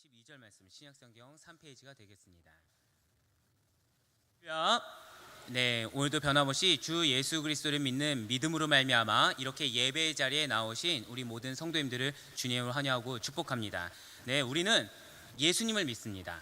22절 말씀 신약성경 3페이지가 되겠습니다. 네, 오늘도 변함없이 주 예수 그리스도를 믿는 믿음으로 말미암아 이렇게 예배의 자리에 나오신 우리 모든 성도님들을 주님으로 환영하고 축복합니다. 네, 우리는 예수님을 믿습니다.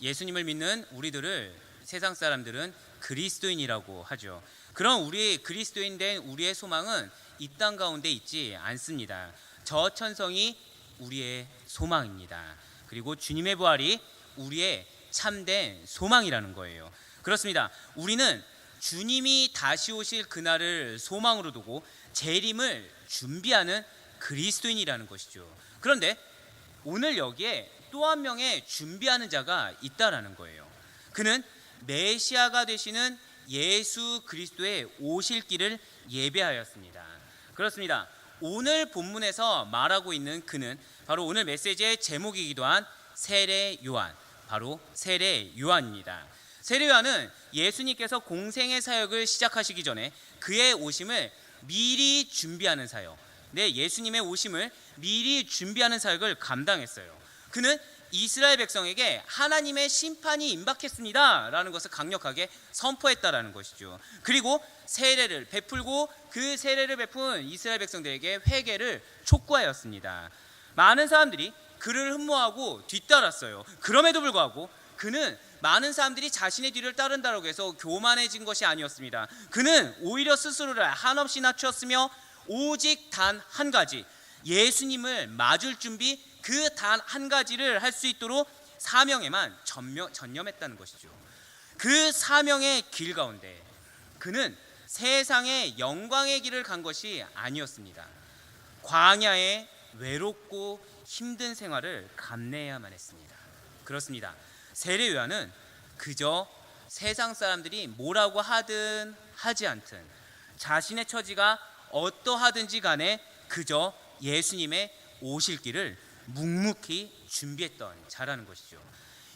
예수님을 믿는 우리들을 세상 사람들은 그리스도인이라고 하죠. 그럼 우리 그리스도인 된 우리의 소망은 이 땅 가운데 있지 않습니다. 저 천성이 우리의 소망입니다. 그리고 주님의 부활이 우리의 참된 소망이라는 거예요. 그렇습니다. 우리는 주님이 다시 오실 그날을 소망으로 두고 재림을 준비하는 그리스도인이라는 것이죠. 그런데 오늘 여기에 또 한 명의 준비하는 자가 있다라는 거예요. 그는 메시아가 되시는 예수 그리스도의 오실 길을 예배하였습니다. 그렇습니다. 오늘 본문에서 말하고 있는 그는 바로 오늘 메시지의 제목이기도 한 세례 요한, 바로 세례 요한입니다. 세례 요한은 예수님께서 공생의 사역을 시작하시기 전에 그의 오심을 미리 준비하는 사역, 예수님의 오심을 미리 준비하는 사역을 감당했어요. 그는 이스라엘 백성에게 하나님의 심판이 임박했습니다 라는 것을 강력하게 선포했다라는 것이죠. 그리고 세례를 베풀고 그 세례를 베푼 이스라엘 백성들에게 회개를 촉구하였습니다. 많은 사람들이 그를 흠모하고 뒤따랐어요. 그럼에도 불구하고 그는 많은 사람들이 자신의 뒤를 따른다고 해서 교만해진 것이 아니었습니다. 그는 오히려 스스로를 한없이 낮추었으며 오직 단 한 가지, 예수님을 맞을 준비, 그 단 한 가지를 할 수 있도록 사명에만 전념했다는 것이죠. 그 사명의 길 가운데 그는 세상의 영광의 길을 간 것이 아니었습니다. 광야의 외롭고 힘든 생활을 감내해야만 했습니다. 그렇습니다. 세례 요한은 그저 세상 사람들이 뭐라고 하든 하지 않든 자신의 처지가 어떠하든지 간에 그저 예수님의 오실 길을 묵묵히 준비했던 자라는 것이죠.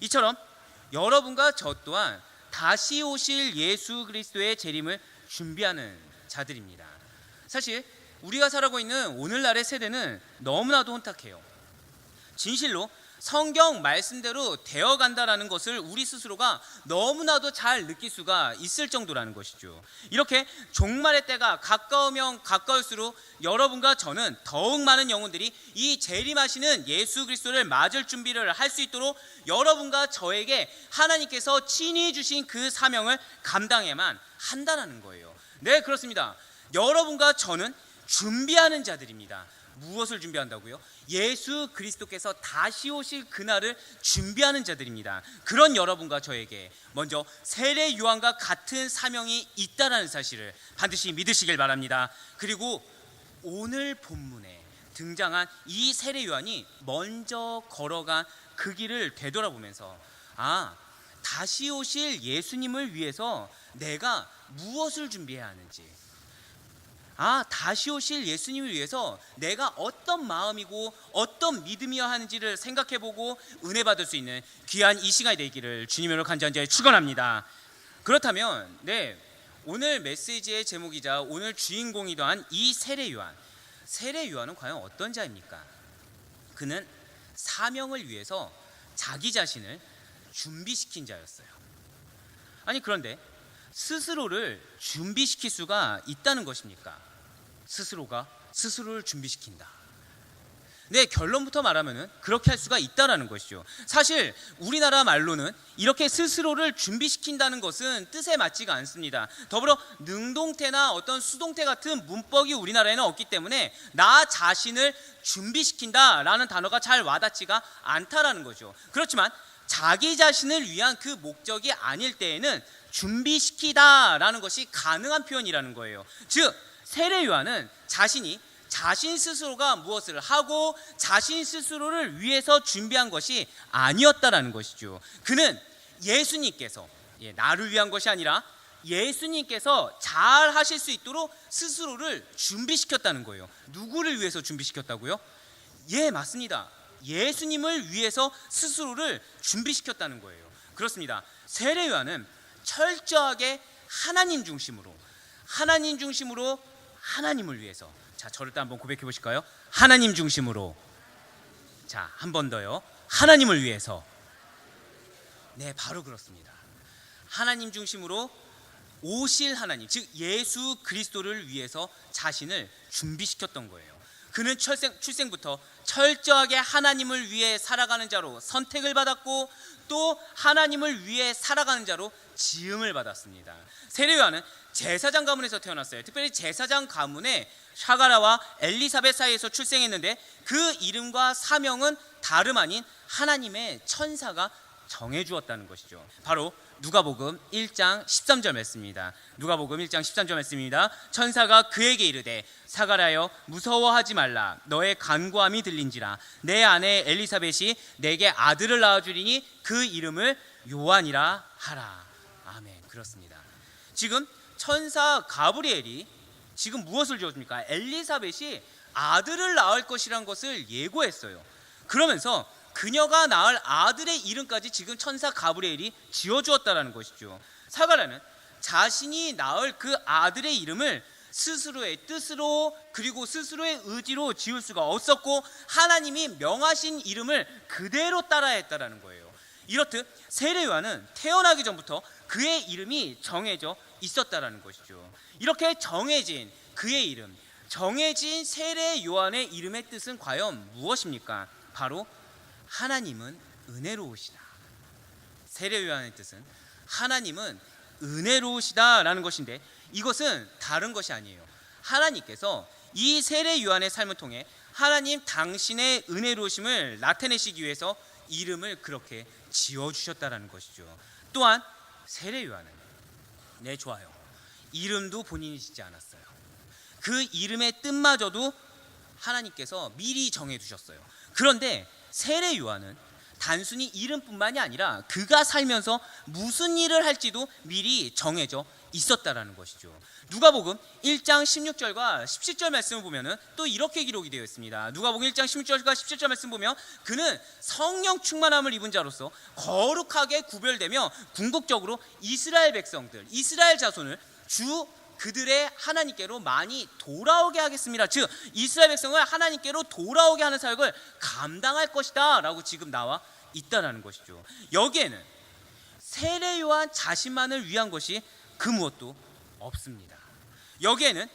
이처럼 여러분과 저 또한 다시 오실 예수 그리스도의 재림을 준비하는 자들입니다. 사실 우리가 살아가고 있는 오늘날의 세대는 너무나도 혼탁해요. 진실로 성경 말씀대로 되어간다라는 것을 우리 스스로가 너무나도 잘 느낄 수가 있을 정도라는 것이죠. 이렇게 종말의 때가 가까우면 가까울수록 여러분과 저는 더욱 많은 영혼들이 이 재림하시는 예수 그리스도를 맞을 준비를 할 수 있도록 여러분과 저에게 하나님께서 친히 주신 그 사명을 감당해야만 한다는 거예요. 네, 그렇습니다. 여러분과 저는 준비하는 자들입니다. 무엇을 준비한다고요? 예수 그리스도께서 다시 오실 그날을 준비하는 자들입니다. 그런 여러분과 저에게 먼저 세례 요한과 같은 사명이 있다라는 사실을 반드시 믿으시길 바랍니다. 그리고 오늘 본문에 등장한 이 세례 요한이 먼저 걸어간 그 길을 되돌아보면서 다시 오실 예수님을 위해서 내가 무엇을 준비해야 하는지, 다시 오실 예수님을 위해서 내가 어떤 마음이고 어떤 믿음이어야 하는지를 생각해보고 은혜 받을 수 있는 귀한 이 시간이 되기를 주님으로 간절히 축원합니다. 그렇다면 오늘 메시지의 제목이자 오늘 주인공이기도 한 이 세례 요한은 과연 어떤 자입니까? 그는 사명을 위해서 자기 자신을 준비시킨 자였어요. 그런데 스스로를 준비시킬 수가 있다는 것입니까? 스스로가 스스로를 준비시킨다. 결론부터 말하면 그렇게 할 수가 있다는 것이죠. 사실 우리나라 말로는 이렇게 스스로를 준비시킨다는 것은 뜻에 맞지가 않습니다. 더불어 능동태나 어떤 수동태 같은 문법이 우리나라에는 없기 때문에 나 자신을 준비시킨다라는 단어가 잘 와닿지가 않다라는 거죠. 그렇지만 자기 자신을 위한 그 목적이 아닐 때에는 준비시키다라는 것이 가능한 표현이라는 거예요. 즉 세례 요한은 자신 스스로가 무엇을 하고 자신 스스로를 위해서 준비한 것이 아니었다라는 것이죠. 그는 예수님께서 나를 위한 것이 아니라 예수님께서 잘 하실 수 있도록 스스로를 준비시켰다는 거예요. 누구를 위해서 준비시켰다고요? 맞습니다. 예수님을 위해서 스스로를 준비시켰다는 거예요. 그렇습니다. 세례 요한은 철저하게 하나님 중심으로 하나님을 위해서, 저를 또 한번 고백해 보실까요? 하나님 중심으로, 한 번 더요. 하나님을 위해서. 네, 바로 그렇습니다. 하나님 중심으로 오실 하나님, 즉 예수 그리스도를 위해서 자신을 준비시켰던 거예요. 그는 출생부터 철저하게 하나님을 위해 살아가는 자로 선택을 받았고 또 하나님을 위해 살아가는 자로 지음을 받았습니다. 세례 요한은 제사장 가문에서 태어났어요. 특별히 제사장 가문에 샤가라와 엘리사벳 사이에서 출생했는데 그 이름과 사명은 다름 아닌 하나님의 천사가 정해주었다는 것이죠. 바로 누가복음 1장 13절 말씀입니다. 누가복음 1장 13절 말씀입니다. 천사가 그에게 이르되 사가랴여 무서워하지 말라. 너의 간구함이 들린지라. 내 아내 엘리사벳이 내게 아들을 낳아주리니 그 이름을 요한이라 하라. 아멘. 그렇습니다. 지금 천사 가브리엘이 지금 무엇을 지어줍니까? 엘리사벳이 아들을 낳을 것이란 것을 예고했어요. 그러면서 그녀가 낳을 아들의 이름까지 지금 천사 가브리엘이 지어주었다는 것이죠. 사가랴는 자신이 낳을 그 아들의 이름을 스스로의 뜻으로 그리고 스스로의 의지로 지을 수가 없었고 하나님이 명하신 이름을 그대로 따라야 했다는 거예요. 이렇듯 세례 요한은 태어나기 전부터 그의 이름이 정해져 있었다는 것이죠. 이렇게 정해진 그의 이름, 정해진 세례 요한의 이름의 뜻은 과연 무엇입니까? 바로 하나님은 은혜로우시다. 세례 요한의 뜻은 하나님은 은혜로우시다라는 것인데 이것은 다른 것이 아니에요. 하나님께서 이 세례 요한의 삶을 통해 하나님 당신의 은혜로우심을 나타내시기 위해서 이름을 그렇게 지어주셨다는 것이죠. 또한 세례 요한은 네, 좋아요. 이름도 본인이 짓지 않았어요. 그 이름의 뜻마저도 하나님께서 미리 정해두셨어요. 그런데 세례 요한은 단순히 이름뿐만이 아니라 그가 살면서 무슨 일을 할지도 미리 정해져 있었다라는 것이죠. 누가복음 1장 16절과 17절 말씀을 보면은 또 이렇게 기록이 되어 있습니다. 누가복음 1장 16절과 17절 말씀 보면 그는 성령 충만함을 입은 자로서 거룩하게 구별되며 궁극적으로 이스라엘 백성들, 이스라엘 자손을 주 그들의 하나님께로 많이 돌아오게 하겠습니다. 즉 이스라엘 백성을 하나님께로 돌아오게 하는 사역을 감당할 것이다 라고 지금 나와 있다는 것이죠. 여기에는 세례 요한 자신만을 위한 것이 그 무엇도 없습니다. 여기에는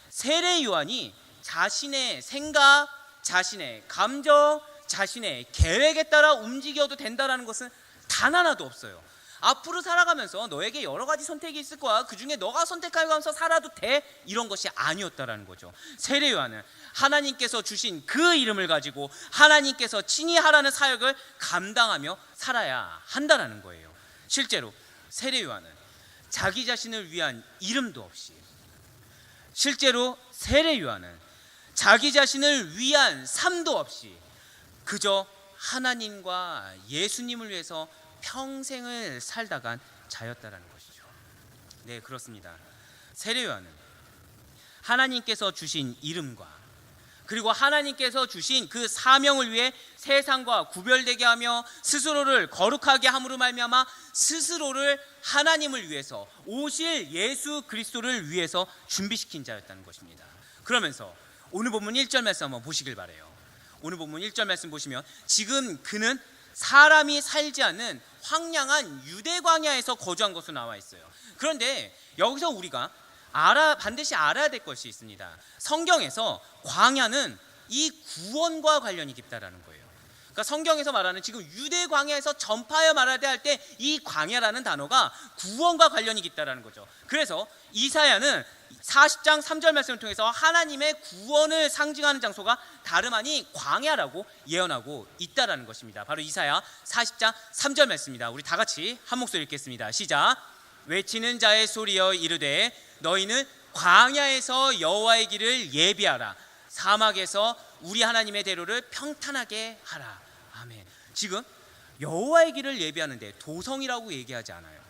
세례 요한이 자신의 생각, 자신의 감정, 자신의 계획에 따라 움직여도 된다는 것은 단 하나도 없어요. 앞으로 살아가면서 너에게 여러 가지 선택이 있을 거야. 그 중에 너가 선택하면서 살아도 돼. 이런 것이 아니었다라는 거죠. 세례 요한은 하나님께서 주신 그 이름을 가지고 하나님께서 친히 하라는 사역을 감당하며 살아야 한다라는 거예요. 실제로 세례 요한은 자기 자신을 위한 이름도 없이, 실제로 세례 요한은 자기 자신을 위한 삶도 없이 그저 하나님과 예수님을 위해서 평생을 살다간 자였다라는 것이죠. 네, 그렇습니다. 세례 요한은 하나님께서 주신 이름과 그리고 하나님께서 주신 그 사명을 위해 세상과 구별되게 하며 스스로를 거룩하게 함으로 말미암아 스스로를 하나님을 위해서 오실 예수 그리스도를 위해서 준비시킨 자였다는 것입니다. 그러면서 오늘 본문 1절 말씀 한번 보시길 바라요. 오늘 본문 1절 말씀 보시면 지금 그는 사람이 살지 않는 황량한 유대 광야에서 거주한 것으로 나와 있어요. 그런데 여기서 우리가 반드시 알아야 될 것이 있습니다. 성경에서 광야는 이 구원과 관련이 깊다라는 거예요. 그러니까 성경에서 말하는 지금 유대 광야에서 전파하여 말하되 할 때 이 광야라는 단어가 구원과 관련이 깊다라는 거죠. 그래서 이사야는 40장 3절 말씀을 통해서 하나님의 구원을 상징하는 장소가 다름 아닌 광야라고 예언하고 있다라는 것입니다. 바로 이사야 40장 3절 말씀입니다. 우리 다 같이 한 목소리 읽겠습니다. 시작. 외치는 자의 소리여 이르되 너희는 광야에서 여호와의 길을 예비하라. 사막에서 우리 하나님의 대로를 평탄하게 하라. 아멘. 지금 여호와의 길을 예비하는데 도성이라고 얘기하지 않아요.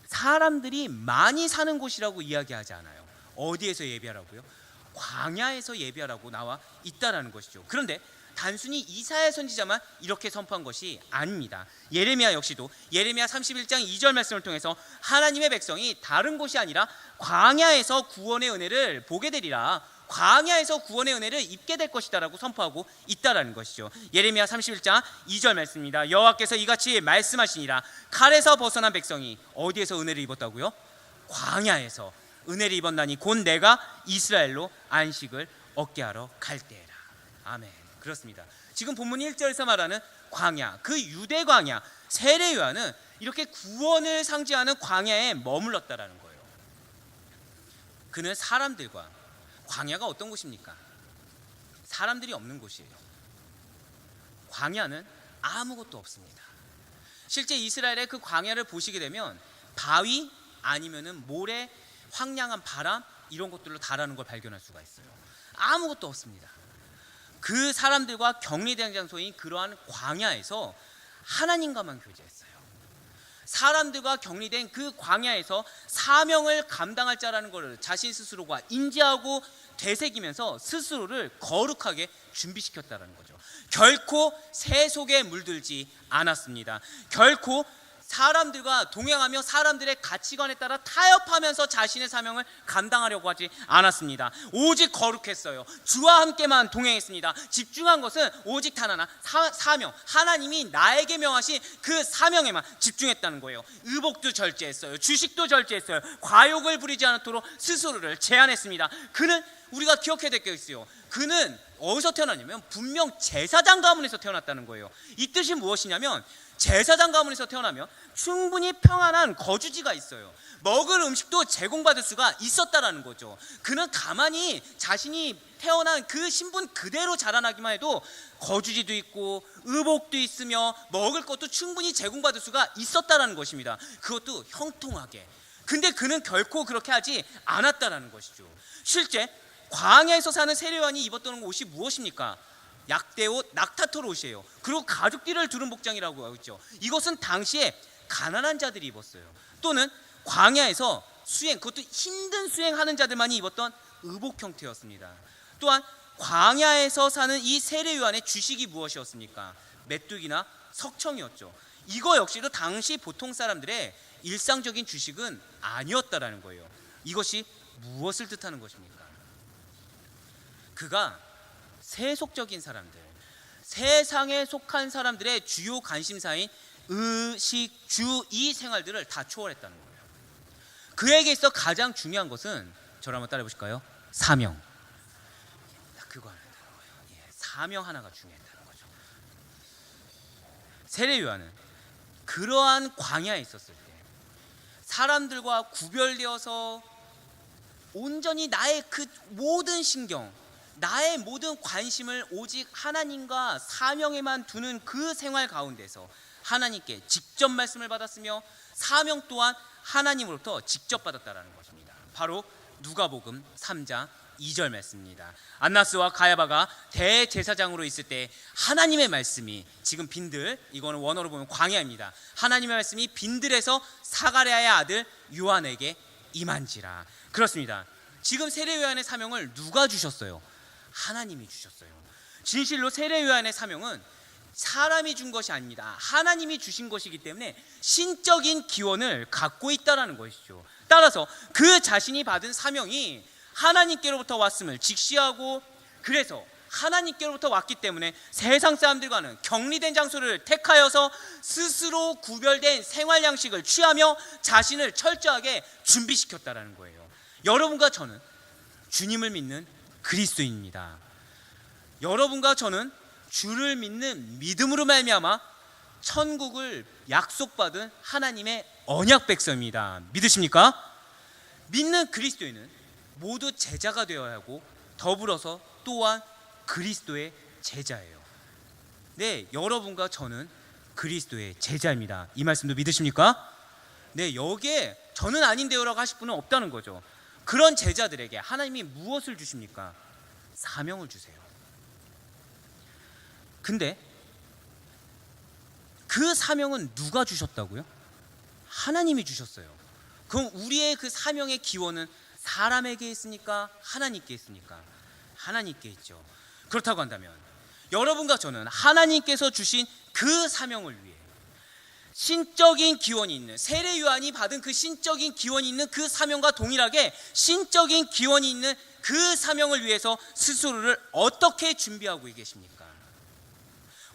사람들이 많이 사는 곳이라고 이야기하지 않아요. 어디에서 예비하라고요? 광야에서 예비하라고 나와 있다라는 것이죠. 그런데 단순히 이사야 선지자만 이렇게 선포한 것이 아닙니다. 예레미야 역시도 예레미야 31장 2절 말씀을 통해서 하나님의 백성이 다른 곳이 아니라 광야에서 구원의 은혜를 보게 되리라. 광야에서 구원의 은혜를 입게 될 것이다라고 선포하고 있다라는 것이죠. 예레미야 31장 2절 말씀입니다. 여호와께서 이같이 말씀하시니라. 칼에서 벗어난 백성이 어디에서 은혜를 입었다고요? 광야에서 은혜를 입었나니 곧 내가 이스라엘로 안식을 얻게 하러 갈 때라. 아멘. 그렇습니다. 지금 본문 1절에서 말하는 광야, 그 유대 광야, 세례 요한은 이렇게 구원을 상징하는 광야에 머물렀다라는 거예요. 그는 사람들과, 광야가 어떤 곳입니까? 사람들이 없는 곳이에요. 광야는 아무것도 없습니다. 실제 이스라엘의 그 광야를 보시게 되면 바위 아니면은 모래, 황량한 바람 이런 것들로 다라는 걸 발견할 수가 있어요. 아무것도 없습니다. 그 사람들과 격리된 장소인 그러한 광야에서 하나님과만 교제했어요. 사람들과 격리된 그 광야에서 사명을 감당할 자라는 것을 자신 스스로가 인지하고 되새기면서 스스로를 거룩하게 준비시켰다는 거죠. 결코 새 속에 물들지 않았습니다. 결코 사람들과 동행하며 사람들의 가치관에 따라 타협하면서 자신의 사명을 감당하려고 하지 않았습니다. 오직 거룩했어요. 주와 함께만 동행했습니다. 집중한 것은 오직 단 하나, 사명. 하나님이 나에게 명하신 그 사명에만 집중했다는 거예요. 의복도 절제했어요. 주식도 절제했어요. 과욕을 부리지 않도록 스스로를 제한했습니다. 그는 우리가 기억해야 될 게 있어요. 그는 어디서 태어났냐면 분명 제사장 가문에서 태어났다는 거예요. 이 뜻이 무엇이냐면 제사장 가문에서 태어나면 충분히 평안한 거주지가 있어요. 먹을 음식도 제공받을 수가 있었다라는 거죠. 그는 가만히 자신이 태어난 그 신분 그대로 자라나기만 해도 거주지도 있고 의복도 있으며 먹을 것도 충분히 제공받을 수가 있었다라는 것입니다. 그것도 형통하게. 근데 그는 결코 그렇게 하지 않았다라는 것이죠. 실제 광야에서 사는 세례 요한이 입었던 옷이 무엇입니까? 약대옷, 낙타털 옷이에요. 그리고 가죽띠를 두른 복장이라고 하고 있죠. 이것은 당시에 가난한 자들이 입었어요. 또는 광야에서 수행, 그것도 힘든 수행하는 자들만이 입었던 의복 형태였습니다. 또한 광야에서 사는 이 세례 요한의 주식이 무엇이었습니까? 메뚜기나 석청이었죠. 이거 역시도 당시 보통 사람들의 일상적인 주식은 아니었다라는 거예요. 이것이 무엇을 뜻하는 것입니까? 그가 세속적인 사람들, 세상에 속한 사람들의 주요 관심사인 의식, 주, 이 생활들을 다 초월했다는 거예요. 그에게 있어 가장 중요한 것은, 저를 한번 따라해 보실까요? 사명. 그거 하나다는 거예요. 사명 하나가 중요했다는 거죠. 세례 요한은 그러한 광야에 있었을 때 사람들과 구별되어서 온전히 나의 그 모든 신경, 나의 모든 관심을 오직 하나님과 사명에만 두는 그 생활 가운데서 하나님께 직접 말씀을 받았으며 사명 또한 하나님으로부터 직접 받았다라는 것입니다. 바로 누가복음 3장 2절 말씀입니다. 안나스와 가야바가 대제사장으로 있을 때 하나님의 말씀이, 지금 빈들, 이거는 원어로 보면 광야입니다. 하나님의 말씀이 빈들에서 사가랴의 아들 요한에게 임한지라. 그렇습니다. 지금 세례 요한의 사명을 누가 주셨어요? 하나님이 주셨어요. 진실로 세례 요한의 사명은 사람이 준 것이 아닙니다. 하나님이 주신 것이기 때문에 신적인 기원을 갖고 있다는 것이죠. 따라서 그 자신이 받은 사명이 하나님께로부터 왔음을 직시하고, 그래서 하나님께로부터 왔기 때문에 세상 사람들과는 격리된 장소를 택하여서 스스로 구별된 생활 양식을 취하며 자신을 철저하게 준비시켰다는 거예요. 여러분과 저는 주님을 믿는 그리스도인입니다. 여러분과 저는 주를 믿는 믿음으로 말미암아 천국을 약속받은 하나님의 언약 백성입니다. 믿으십니까? 믿는 그리스도인은 모두 제자가 되어야 하고 더불어서 또한 그리스도의 제자예요. 네, 여러분과 저는 그리스도의 제자입니다. 이 말씀도 믿으십니까? 네, 여기에 저는 아닌데요라고 하실 분은 없다는 거죠. 그런 제자들에게 하나님이 무엇을 주십니까? 사명을 주세요. 근데 그 사명은 누가 주셨다고요? 하나님이 주셨어요. 그럼 우리의 그 사명의 기원은 사람에게 있습니까? 하나님께 있습니까? 하나님께 있죠. 그렇다고 한다면 여러분과 저는 하나님께서 주신 그 사명을 위해 신적인 기원이 있는, 세례 요한이 받은 그 신적인 기원이 있는 그 사명과 동일하게 신적인 기원이 있는 그 사명을 위해서 스스로를 어떻게 준비하고 계십니까?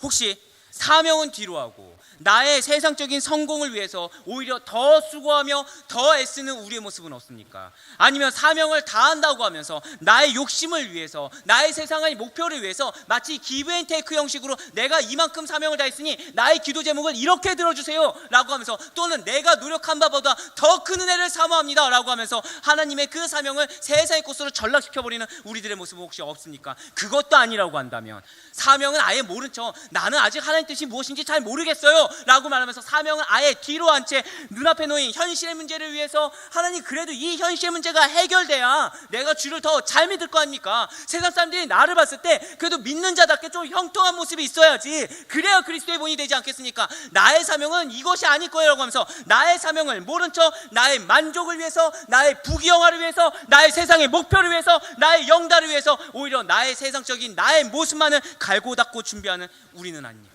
혹시 사명은 뒤로 하고 나의 세상적인 성공을 위해서 오히려 더 수고하며 더 애쓰는 우리의 모습은 없습니까? 아니면 사명을 다한다고 하면서 나의 욕심을 위해서, 나의 세상의 목표를 위해서 마치 기브앤테이크 형식으로 내가 이만큼 사명을 다했으니 나의 기도 제목을 이렇게 들어주세요 라고 하면서, 또는 내가 노력한 바보다 더 큰 은혜를 사모합니다 라고 하면서 하나님의 그 사명을 세상의 꽃으로 전락시켜버리는 우리들의 모습은 혹시 없습니까? 그것도 아니라고 한다면, 사명은 아예 모른 척 나는 아직 하나님 뜻이 무엇인지 잘 모르겠어요 라고 말하면서 사명을 아예 뒤로 한 채 눈앞에 놓인 현실의 문제를 위해서, 하나님 그래도 이 현실의 문제가 해결돼야 내가 주를 더 잘 믿을 거 아닙니까? 세상 사람들이 나를 봤을 때 그래도 믿는 자답게 좀 형통한 모습이 있어야지, 그래야 그리스도의 본이 되지 않겠습니까? 나의 사명은 이것이 아닐 거예요 라고 하면서 나의 사명을 모른 척 나의 만족을 위해서, 나의 부귀영화를 위해서, 나의 세상의 목표를 위해서, 나의 영달을 위해서 오히려 나의 세상적인 나의 모습만을 갈고 닦고 준비하는 우리는 아닙니까?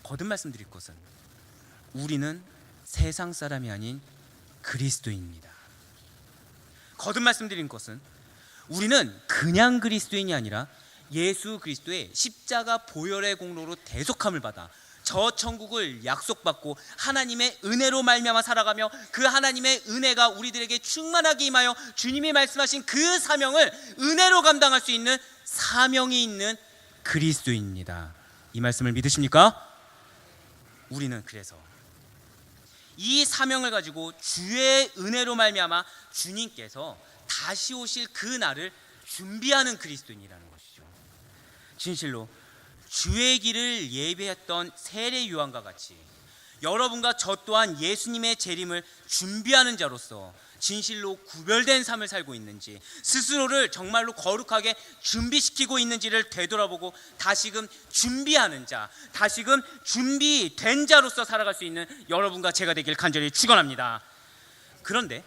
거듭 말씀드릴 것은 우리는 세상 사람이 아닌 그리스도인입니다. 거듭 말씀드린 것은 우리는 그냥 그리스도인이 아니라 예수 그리스도의 십자가 보혈의 공로로 대속함을 받아 저 천국을 약속받고 하나님의 은혜로 말미암아 살아가며, 그 하나님의 은혜가 우리들에게 충만하게 임하여 주님이 말씀하신 그 사명을 은혜로 감당할 수 있는 사명이 있는 그리스도인입니다. 이 말씀을 믿으십니까? 우리는 그래서 이 사명을 가지고 주의 은혜로 말미암아 주님께서 다시 오실 그 날을 준비하는 그리스도인이라는 것이죠. 진실로 주의 길을 예배했던 세례 요한과 같이 여러분과 저 또한 예수님의 재림을 준비하는 자로서 진실로 구별된 삶을 살고 있는지, 스스로를 정말로 거룩하게 준비시키고 있는지를 되돌아보고 다시금 준비하는 자, 다시금 준비된 자로서 살아갈 수 있는 여러분과 제가 되길 간절히 축원합니다. 그런데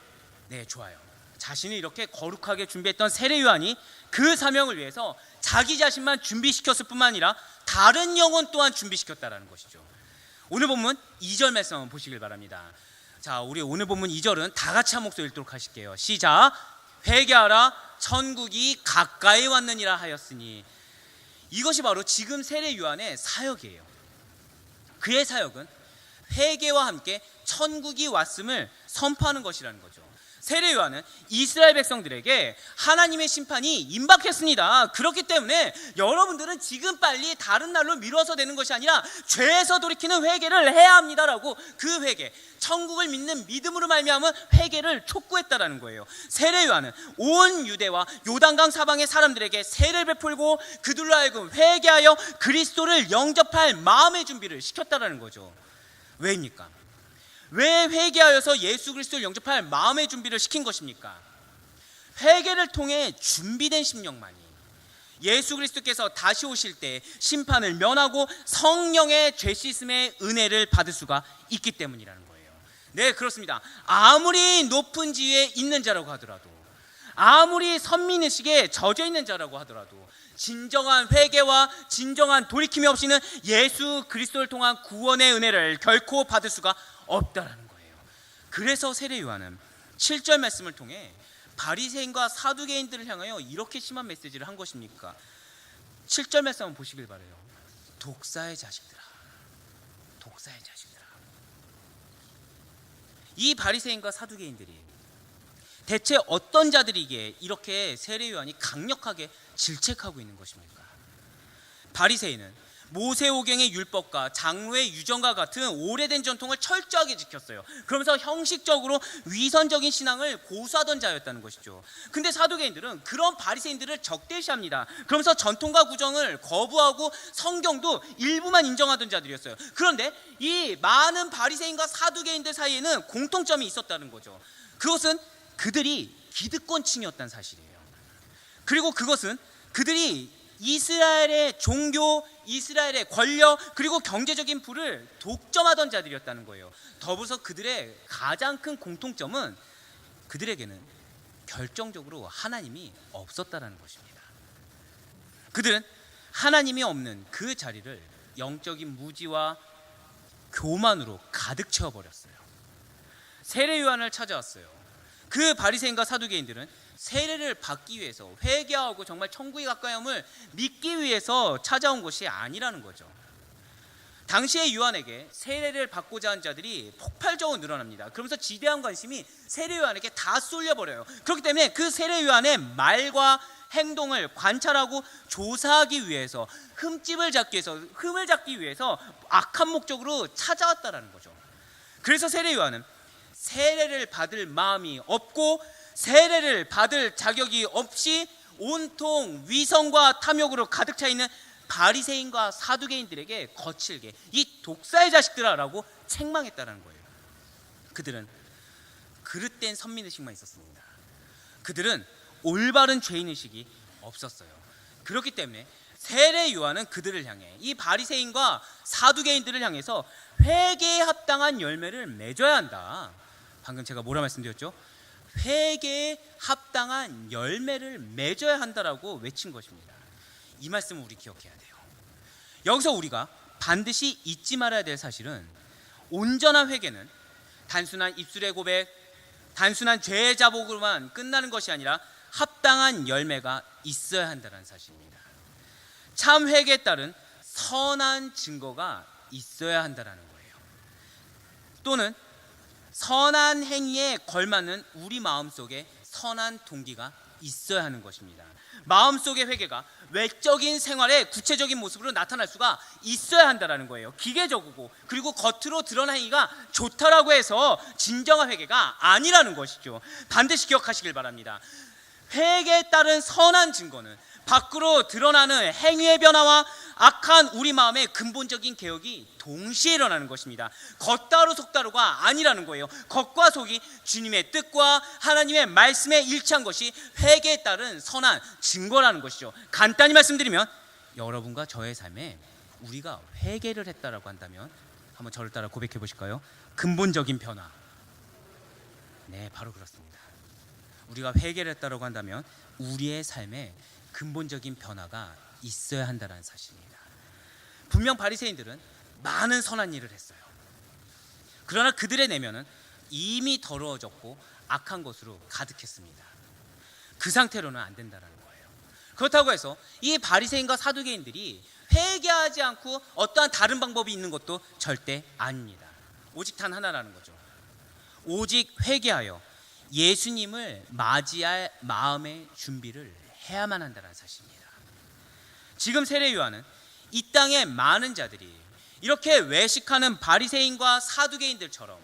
좋아요. 자신이 이렇게 거룩하게 준비했던 세례 요한이 그 사명을 위해서 자기 자신만 준비시켰을 뿐만 아니라 다른 영혼 또한 준비시켰다라는 것이죠. 오늘 본문 2절 말씀 한번 보시길 바랍니다. 자, 우리 오늘 본문 2절은 다 같이 한 목소리 읽도록 하실게요. 시작. 회개하라, 천국이 가까이 왔느니라 하였으니. 이것이 바로 지금 세례 요한의 사역이에요. 그의 사역은 회개와 함께 천국이 왔음을 선포하는 것이라는 거죠. 세례 요한은 이스라엘 백성들에게 하나님의 심판이 임박했습니다. 그렇기 때문에 여러분들은 지금 빨리 다른 날로 미뤄서 되는 것이 아니라 죄에서 돌이키는 회개를 해야 합니다라고, 그 회개, 천국을 믿는 믿음으로 말미암은 회개를 촉구했다라는 거예요. 세례 요한은 온 유대와 요단강 사방의 사람들에게 세례를 베풀고 그들로 하여금 회개하여 그리스도를 영접할 마음의 준비를 시켰다라는 거죠. 왜입니까? 왜 회개하여서 예수 그리스도를 영접할 마음의 준비를 시킨 것입니까? 회개를 통해 준비된 심령만이 예수 그리스도께서 다시 오실 때 심판을 면하고 성령의 죄 씻음의 은혜를 받을 수가 있기 때문이라는 거예요. 네, 그렇습니다. 아무리 높은 지위에 있는 자라고 하더라도, 아무리 선민의식에 젖어 있는 자라고 하더라도 진정한 회개와 진정한 돌이킴이 없이는 예수 그리스도를 통한 구원의 은혜를 결코 받을 수가 없다라는 거예요. 그래서 세례 요한은 7절 말씀을 통해 바리새인과 사두개인들을 향하여 이렇게 심한 메시지를 한 것입니까? 7절 말씀 한번 보시길 바라요. 독사의 자식들아, 독사의 자식들아. 이 바리새인과 사두개인들이 대체 어떤 자들이기에 이렇게 세례 요한이 강력하게 질책하고 있는 것입니까? 바리새인은 모세오경의 율법과 장로의 유전과 같은 오래된 전통을 철저하게 지켰어요. 그러면서 형식적으로 위선적인 신앙을 고수하던 자였다는 것이죠. 근데 사두개인들은 그런 바리새인들을 적대시합니다. 그러면서 전통과 구정을 거부하고 성경도 일부만 인정하던 자들이었어요. 그런데 이 많은 바리새인과 사두개인들 사이에는 공통점이 있었다는 거죠. 그것은 그들이 기득권층이었다는 사실이에요. 그리고 그것은 그들이 이스라엘의 종교, 이스라엘의 권력, 그리고 경제적인 부를 독점하던 자들이었다는 거예요. 더불어서 그들의 가장 큰 공통점은 그들에게는 결정적으로 하나님이 없었다는 것입니다. 그들은 하나님이 없는 그 자리를 영적인 무지와 교만으로 가득 채워버렸어요. 세례 요한을 찾아왔어요. 그 바리새인과 사두개인들은 세례를 받기 위해서, 회개하고 정말 천국에 가까움을 믿기 위해서 찾아온 것이 아니라는 거죠. 당시의 요한에게 세례를 받고자 한 자들이 폭발적으로 늘어납니다. 그러면서 지대한 관심이 세례 요한에게 다 쏠려버려요. 그렇기 때문에 그 세례 요한의 말과 행동을 관찰하고 조사하기 위해서, 흠집을 잡기 위해서 악한 목적으로 찾아왔다라는 거죠. 그래서 세례 요한은 세례를 받을 마음이 없고 세례를 받을 자격이 없이 온통 위선과 탐욕으로 가득 차 있는 바리새인과 사두개인들에게 거칠게 이 독사의 자식들아라고 책망했다는 거예요. 그들은 그릇된 선민의식만 있었습니다. 그들은 올바른 죄인의식이 없었어요. 그렇기 때문에 세례 요한은 그들을 향해, 이 바리새인과 사두개인들을 향해서 회개에 합당한 열매를 맺어야 한다. 방금 제가 뭐라 말씀드렸죠? 회개에 합당한 열매를 맺어야 한다라고 외친 것입니다. 이 말씀을 우리 기억해야 돼요. 여기서 우리가 반드시 잊지 말아야 될 사실은, 온전한 회개는 단순한 입술의 고백, 단순한 죄의 자복으로만 끝나는 것이 아니라 합당한 열매가 있어야 한다는 사실입니다. 참 회개에 따른 선한 증거가 있어야 한다는 거예요. 또는 선한 행위에 걸맞는 우리 마음속에 선한 동기가 있어야 하는 것입니다. 마음속의 회개가 외적인 생활의 구체적인 모습으로 나타날 수가 있어야 한다는 거예요. 기계적이고 그리고 겉으로 드러난 행위가 좋다라고 해서 진정한 회개가 아니라는 것이죠. 반드시 기억하시길 바랍니다. 회개에 따른 선한 증거는 밖으로 드러나는 행위의 변화와 악한 우리 마음의 근본적인 개혁이 동시에 일어나는 것입니다. 겉다로 속다로가 아니라는 거예요. 겉과 속이 주님의 뜻과 하나님의 말씀에 일치한 것이 회개에 따른 선한 증거라는 것이죠. 간단히 말씀드리면, 여러분과 저의 삶에 우리가 회개를 했다라고 한다면, 한번 저를 따라 고백해 보실까요? 근본적인 변화. 네, 바로 그렇습니다. 우리가 회개를 했다라고 한다면 우리의 삶에 근본적인 변화가 있어야 한다는 사실입니다. 분명 바리새인들은 많은 선한 일을 했어요. 그러나 그들의 내면은 이미 더러워졌고 악한 것으로 가득했습니다. 그 상태로는 안 된다는 거예요. 그렇다고 해서 이 바리새인과 사두개인들이 회개하지 않고 어떠한 다른 방법이 있는 것도 절대 아닙니다. 오직 단 하나라는 거죠. 오직 회개하여 예수님을 맞이할 마음의 준비를 해야만 한다는 사실입니다. 지금 세례 요한은 이 땅의 많은 자들이 이렇게 외식하는 바리새인과 사두개인들처럼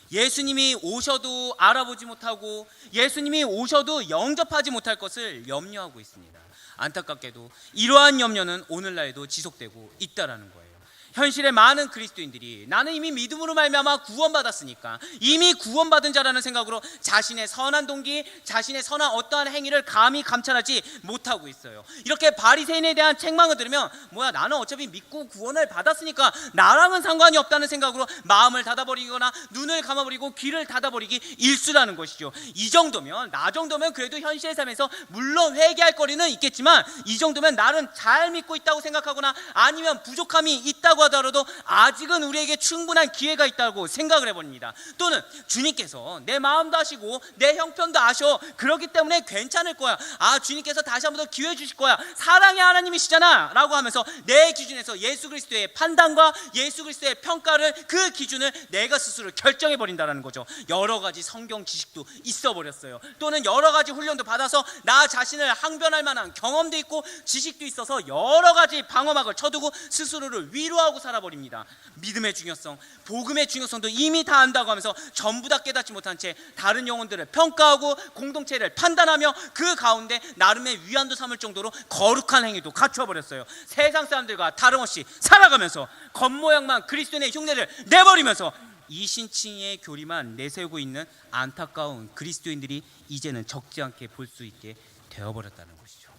예수님이 오셔도 알아보지 못하고 예수님이 오셔도 영접하지 못할 것을 염려하고 있습니다. 안타깝게도 이러한 염려는 오늘날에도 지속되고 있다라는 거예요. 현실의 많은 그리스도인들이 나는 이미 믿음으로 말미암아 구원받았으니까, 이미 구원받은 자라는 생각으로 자신의 선한 동기, 자신의 선한 어떠한 행위를 감히 감찰하지 못하고 있어요. 이렇게 바리새인에 대한 책망을 들으면 뭐야, 나는 어차피 믿고 구원을 받았으니까 나랑은 상관이 없다는 생각으로 마음을 닫아버리거나 눈을 감아버리고 귀를 닫아버리기 일쑤라는 것이죠. 이 정도면, 나 정도면 그래도 현실의 삶에서 물론 회개할 거리는 있겠지만, 이 정도면 나는 잘 믿고 있다고 생각하거나 아니면 부족함이 있다고 하더라도 아직은 우리에게 충분한 기회가 있다고 생각을 해봅니다. 또는 주님께서 내 마음도 아시고 내 형편도 아셔, 그렇기 때문에 괜찮을 거야, 주님께서 다시 한 번 더 기회 주실 거야, 사랑의 하나님이시잖아 라고 하면서 내 기준에서 예수 그리스도의 판단과 예수 그리스도의 평가를, 그 기준을 내가 스스로 결정해 버린다는 거죠. 여러 가지 성경 지식도 있어 버렸어요. 또는 여러 가지 훈련도 받아서 나 자신을 항변할 만한 경험도 있고 지식도 있어서 여러 가지 방어막을 쳐두고 스스로를 위로하고 살아버립니다. 믿음의 중요성, 복음의 중요성도 이미 다 안다고 하면서 전부 다 깨닫지 못한 채 다른 영혼들을 평가하고 공동체를 판단하며 그 가운데 나름의 위안도 삼을 정도로 거룩한 행위도 갖춰버렸어요. 세상 사람들과 다름없이 살아가면서 겉모양만 그리스도인의 흉내를 내버리면서 이신칭의 교리만 내세우고 있는 안타까운 그리스도인들이 이제는 적지 않게 볼 수 있게 되어버렸다는 것이죠.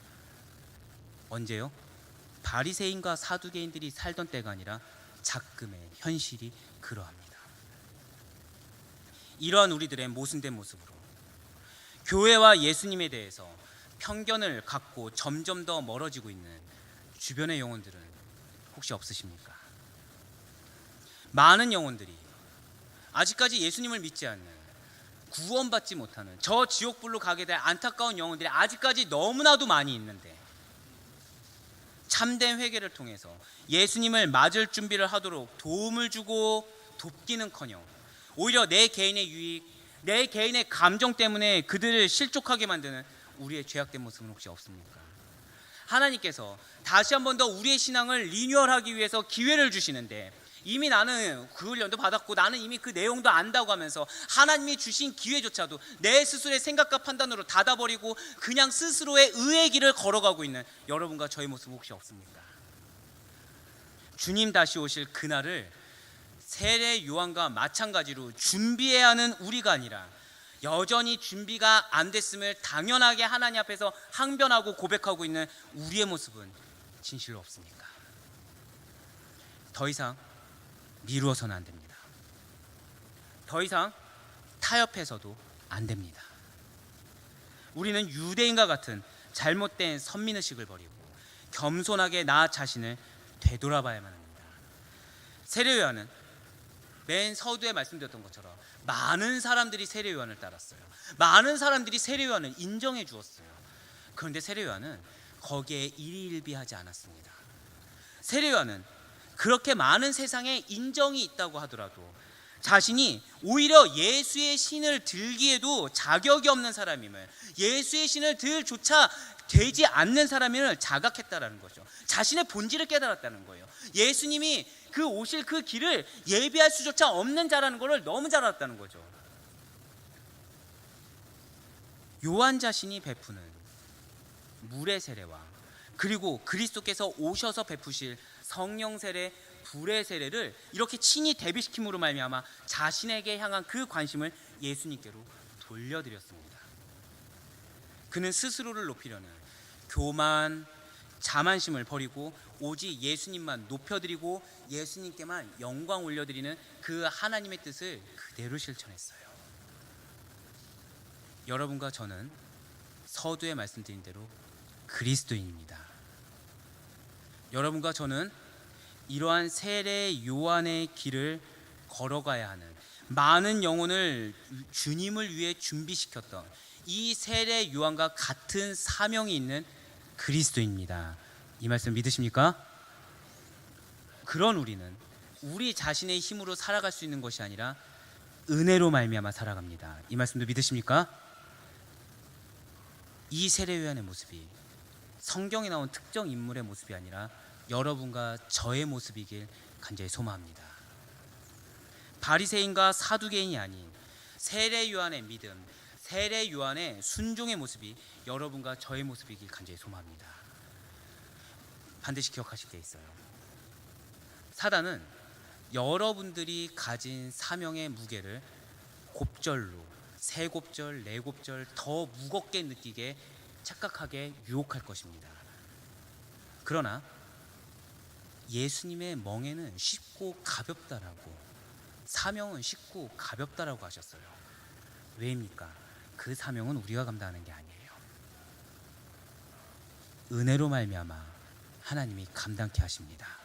언제요? 바리새인과 사두개인들이 살던 때가 아니라 작금의 현실이 그러합니다. 이러한 우리들의 모순된 모습으로 교회와 예수님에 대해서 편견을 갖고 점점 더 멀어지고 있는 주변의 영혼들은 혹시 없으십니까? 많은 영혼들이 아직까지 예수님을 믿지 않는 구원받지 못하는 저 지옥불로 가게 될 안타까운 영혼들이 아직까지 너무나도 많이 있는데, 참된 회개를 통해서 예수님을 맞을 준비를 하도록 도움을 주고 돕기는커녕 오히려 내 개인의 유익, 내 개인의 감정 때문에 그들을 실족하게 만드는 우리의 죄악된 모습은 혹시 없습니까? 하나님께서 다시 한 번 더 우리의 신앙을 리뉴얼하기 위해서 기회를 주시는데, 이미 나는 그 훈련도 받았고 나는 이미 그 내용도 안다고 하면서 하나님이 주신 기회조차도 내 스스로의 생각과 판단으로 닫아버리고 그냥 스스로의 의의 길을 걸어가고 있는 여러분과 저의 모습 혹시 없습니까? 주님 다시 오실 그날을 세례 요한과 마찬가지로 준비해야 하는 우리가 아니라 여전히 준비가 안 됐음을 당연하게 하나님 앞에서 항변하고 고백하고 있는 우리의 모습은 진실로 없습니까? 더 이상 미루어서는 안 됩니다. 더 이상 타협해서도 안 됩니다. 우리는 유대인과 같은 잘못된 선민의식을 버리고 겸손하게 나 자신을 되돌아봐야만 합니다. 세례 요한은 맨 서두에 말씀드렸던 것처럼 많은 사람들이 세례 요한을 따랐어요. 많은 사람들이 세례 요한을 인정해 주었어요. 그런데 세례 요한은 거기에 일희일비하지 않았습니다. 세례 요한은 그렇게 많은 세상에 인정이 있다고 하더라도 자신이 오히려 예수의 신을 들기에도 자격이 없는 사람임을, 예수의 신을 들 조차 되지 않는 사람임을 자각했다라는 거죠. 자신의 본질을 깨달았다는 거예요. 예수님이 그 오실 그 길을 예비할 수조차 없는 자라는 것을 너무 잘 알았다는 거죠. 요한 자신이 베푸는 물의 세례와 그리고 그리스도께서 오셔서 베푸실 성령 세례, 불의 세례를 이렇게 친히 대비시킴으로 말미암아 자신에게 향한 그 관심을 예수님께로 돌려드렸습니다. 그는 스스로를 높이려는 교만, 자만심을 버리고 오직 예수님만 높여드리고 예수님께만 영광 올려드리는 그 하나님의 뜻을 그대로 실천했어요. 여러분과 저는 서두에 말씀드린 대로 그리스도인입니다. 여러분과 저는 이러한 세례 요한의 길을 걸어가야 하는, 많은 영혼을 주님을 위해 준비시켰던 이 세례 요한과 같은 사명이 있는 그리스도입니다. 이 말씀 믿으십니까? 그런 우리는 우리 자신의 힘으로 살아갈 수 있는 것이 아니라 은혜로 말미암아 살아갑니다. 이 말씀도 믿으십니까? 이 세례 요한의 모습이 성경에 나온 특정 인물의 모습이 아니라 여러분과 저의 모습이길 간절히 소망합니다. 바리새인과 사두개인이 아닌 세례 요한의 믿음, 세례 요한의 순종의 모습이 여러분과 저의 모습이길 간절히 소망합니다. 반드시 기억하실 게 있어요. 사단은 여러분들이 가진 사명의 무게를 곱절로, 세 곱절, 네 곱절 더 무겁게 느끼게 착각하게 유혹할 것입니다. 그러나 예수님의 멍에는 쉽고 가볍다라고, 사명은 쉽고 가볍다라고 하셨어요. 왜입니까? 그 사명은 우리가 감당하는 게 아니에요. 은혜로 말미암아 하나님이 감당케 하십니다.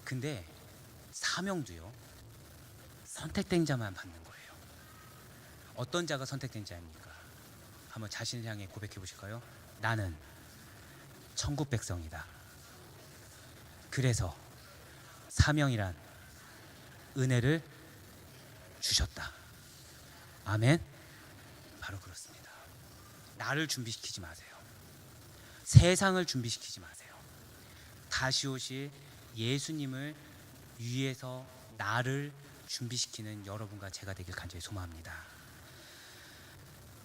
근데 사명도요, 선택된 자만 받는 거예요. 어떤 자가 선택된 자입니까? 한번 자신을 향해 고백해 보실까요? 나는 천국 백성이다. 그래서 사명이란 은혜를 주셨다. 아멘. 바로 그렇습니다. 나를 준비시키지 마세요. 세상을 준비시키지 마세요. 다시 오실 예수님을 위해서 나를 준비시키는 여러분과 제가 되길 간절히 소망합니다.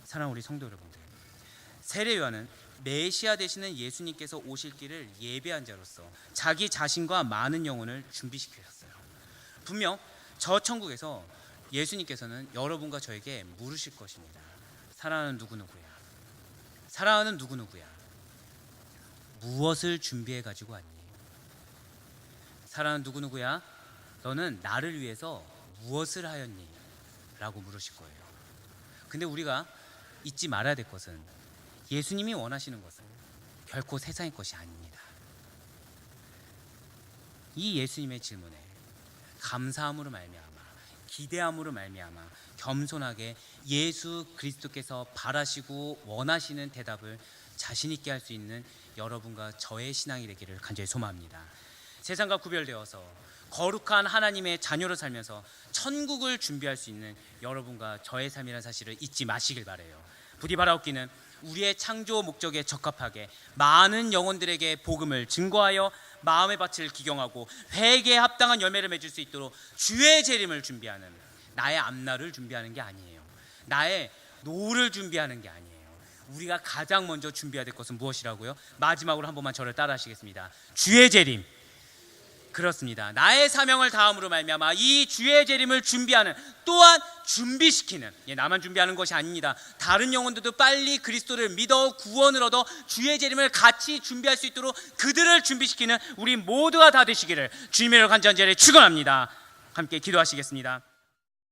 사랑하는 우리 성도 여러분들, 세례 요한은 메시아 되시는 예수님께서 오실 길을 예배한 자로서 자기 자신과 많은 영혼을 준비시키셨어요. 분명 저 천국에서 예수님께서는 여러분과 저에게 물으실 것입니다. 사랑하는 누구누구야, 사랑하는 누구누구야, 무엇을 준비해 가지고 왔니? 사랑하는 누구누구야, 너는 나를 위해서 무엇을 하였니? 라고 물으실 거예요. 근데 우리가 잊지 말아야 될 것은 예수님이 원하시는 것은 결코 세상의 것이 아닙니다. 이 예수님의 질문에 감사함으로 말미암아 기대함으로 말미암아 겸손하게 예수 그리스도께서 바라시고 원하시는 대답을 자신 있게 할 수 있는 여러분과 저의 신앙이 되기를 간절히 소망합니다. 세상과 구별되어서 거룩한 하나님의 자녀로 살면서 천국을 준비할 수 있는 여러분과 저의 삶이라는 사실을 잊지 마시길 바라요. 부디 바라옵기는 우리의 창조 목적에 적합하게 많은 영혼들에게 복음을 증거하여 마음의 밭을 기경하고 회개에 합당한 열매를 맺을 수 있도록 주의 재림을 준비하는, 나의 앞날을 준비하는 게 아니에요. 나의 노를 준비하는 게 아니에요. 우리가 가장 먼저 준비해야 될 것은 무엇이라고요? 마지막으로 한 번만 저를 따라 하시겠습니다. 주의 재림. 그렇습니다. 나의 사명을 다함으로 말미암아 이 주의 재림을 준비하는, 또한 준비시키는, 나만 준비하는 것이 아닙니다. 다른 영혼들도 빨리 그리스도를 믿어 구원을 얻어 주의 재림을 같이 준비할 수 있도록 그들을 준비시키는 우리 모두가 다 되시기를 주님의 간절히 축원합니다. 함께 기도하시겠습니다.